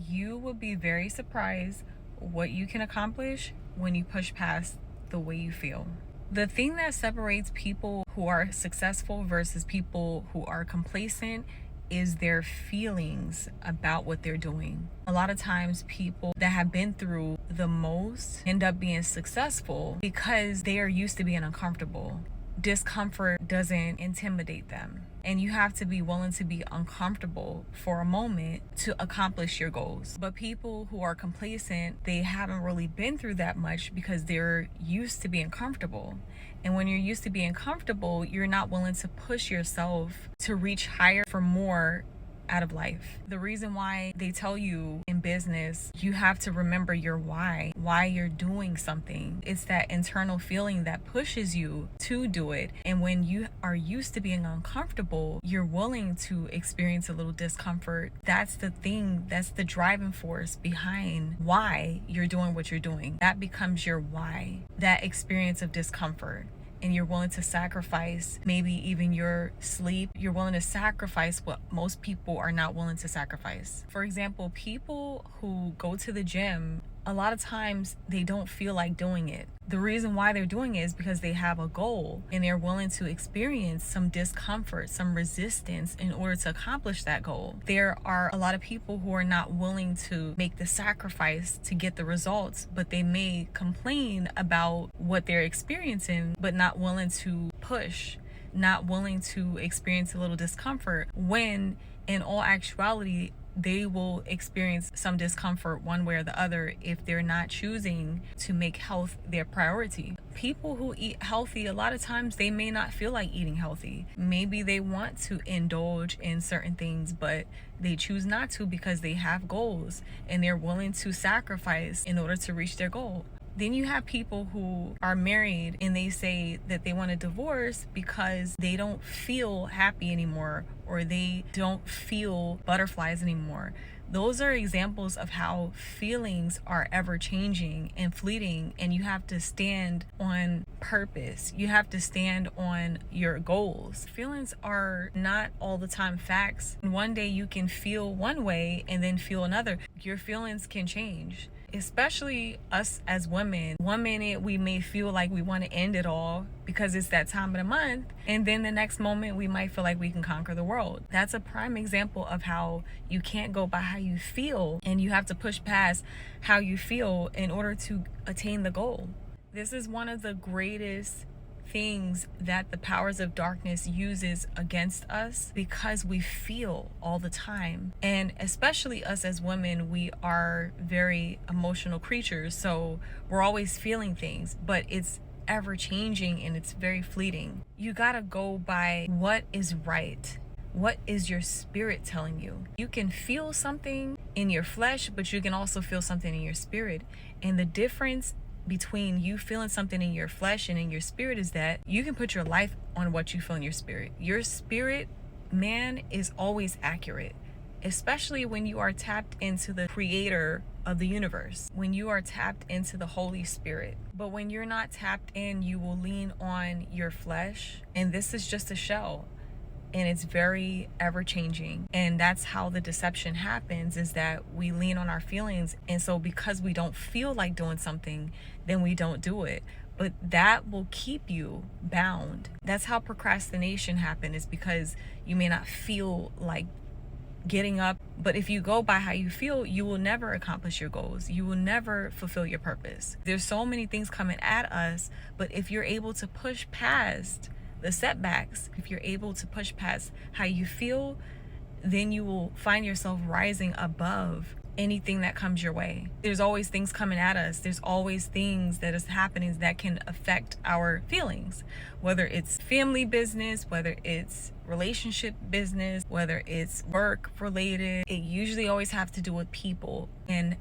You will be very surprised what you can accomplish when you push past the way you feel. The thing that separates people who are successful versus people who are complacent is their feelings about what they're doing. A lot of times, people that have been through the most end up being successful because they are used to being uncomfortable. Discomfort doesn't intimidate them. And you have to be willing to be uncomfortable for a moment to accomplish your goals. But people who are complacent, they haven't really been through that much because they're used to being comfortable. And when you're used to being comfortable, you're not willing to push yourself to reach higher for more out of life. The reason why they tell you in business, you have to remember your why you're doing something. It's that internal feeling that pushes you to do it. And when you are used to being uncomfortable, you're willing to experience a little discomfort. That's the thing, that's the driving force behind why you're doing what you're doing. That becomes your why, that experience of discomfort. And you're willing to sacrifice maybe even your sleep. You're willing to sacrifice what most people are not willing to sacrifice. For example, people who go to the gym, a lot of times they don't feel like doing it. The reason why they're doing it is because they have a goal and they're willing to experience some discomfort, some resistance in order to accomplish that goal. There are a lot of people who are not willing to make the sacrifice to get the results, but they may complain about what they're experiencing, but not willing to push, not willing to experience a little discomfort, when in all actuality, they will experience some discomfort one way or the other if they're not choosing to make health their priority. People who eat healthy, a lot of times they may not feel like eating healthy. Maybe they want to indulge in certain things, but they choose not to because they have goals and they're willing to sacrifice in order to reach their goal. Then you have people who are married and they say that they want a divorce because they don't feel happy anymore or they don't feel butterflies anymore. Those are examples of how feelings are ever changing and fleeting, and you have to stand on purpose. You have to stand on your goals. Feelings are not all the time facts. One day you can feel one way and then feel another. Your feelings can change. Especially us as women. One minute we may feel like we want to end it all because it's that time of the month, and then the next moment we might feel like we can conquer the world. That's a prime example of how you can't go by how you feel, and you have to push past how you feel in order to attain the goal. This is one of the greatest things that the powers of darkness uses against us because we feel all the time. And especially us as women, we are very emotional creatures, so we're always feeling things, but it's ever changing and it's very fleeting. You gotta go by what is right. What is your spirit telling you? You can feel something in your flesh, but you can also feel something in your spirit. And the difference between you feeling something in your flesh and in your spirit is that you can put your life on what you feel in your spirit. Your spirit, man, is always accurate, especially when you are tapped into the creator of the universe, when you are tapped into the Holy Spirit. But when you're not tapped in, you will lean on your flesh, and this is just a shell. And it's very ever changing. And that's how the deception happens, is that we lean on our feelings. And so because we don't feel like doing something, then we don't do it. But that will keep you bound. That's how procrastination happens, is because you may not feel like getting up. But if you go by how you feel, you will never accomplish your goals. You will never fulfill your purpose. There's so many things coming at us, but if you're able to push past the setbacks, if you're able to push past how you feel, then you will find yourself rising above anything that comes your way. There's always things coming at us. There's always things that is happening that can affect our feelings, whether it's family business, whether it's relationship business, whether it's work related. It usually always have to do with people, and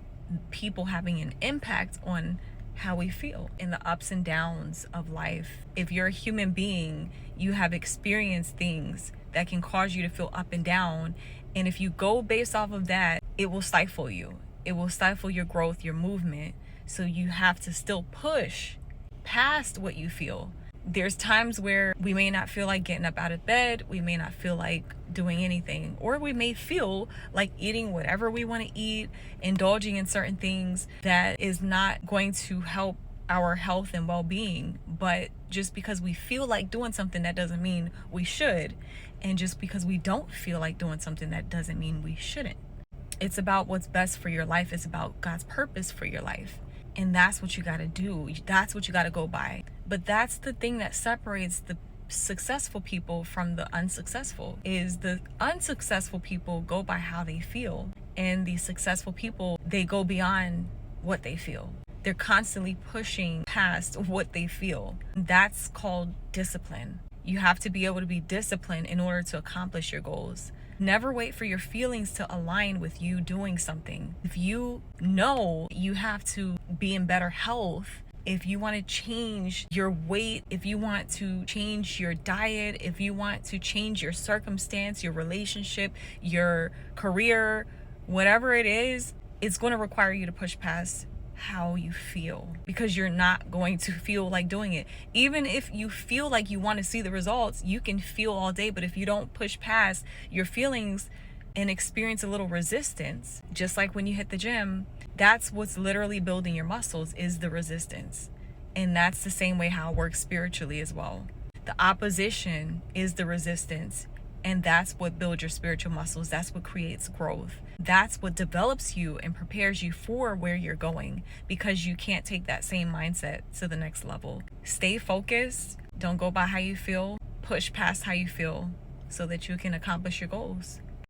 people having an impact on how we feel in the ups and downs of life. If you're a human being, you have experienced things that can cause you to feel up and down. And if you go based off of that, it will stifle you. It will stifle your growth, your movement. So you have to still push past what you feel. There's times where we may not feel like getting up out of bed, we may not feel like doing anything, or we may feel like eating whatever we want to eat, indulging in certain things that is not going to help our health and well-being. But just because we feel like doing something, that doesn't mean we should. And just because we don't feel like doing something, that doesn't mean we shouldn't. It's about what's best for your life. It's about God's purpose for your life. And that's what you got to do. That's what you got to go by. But that's the thing that separates the successful people from the unsuccessful, is the unsuccessful people go by how they feel. And the successful people, they go beyond what they feel. They're constantly pushing past what they feel. That's called discipline. You have to be able to be disciplined in order to accomplish your goals. Never wait for your feelings to align with you doing something. If you know you have to be in better health, if you want to change your weight, if you want to change your diet, if you want to change your circumstance, your relationship, your career, whatever it is, it's going to require you to push past how you feel, because you're not going to feel like doing it. Even if you feel like you want to see the results, you can feel all day, but if you don't push past your feelings and experience a little resistance, just like when you hit the gym, that's what's literally building your muscles, is the resistance. And that's the same way how it works spiritually as well. The opposition is the resistance, and that's what builds your spiritual muscles. That's what creates growth. That's what develops you and prepares you for where you're going, because you can't take that same mindset to the next level. Stay focused. Don't go by how you feel. Push past how you feel so that you can accomplish your goals.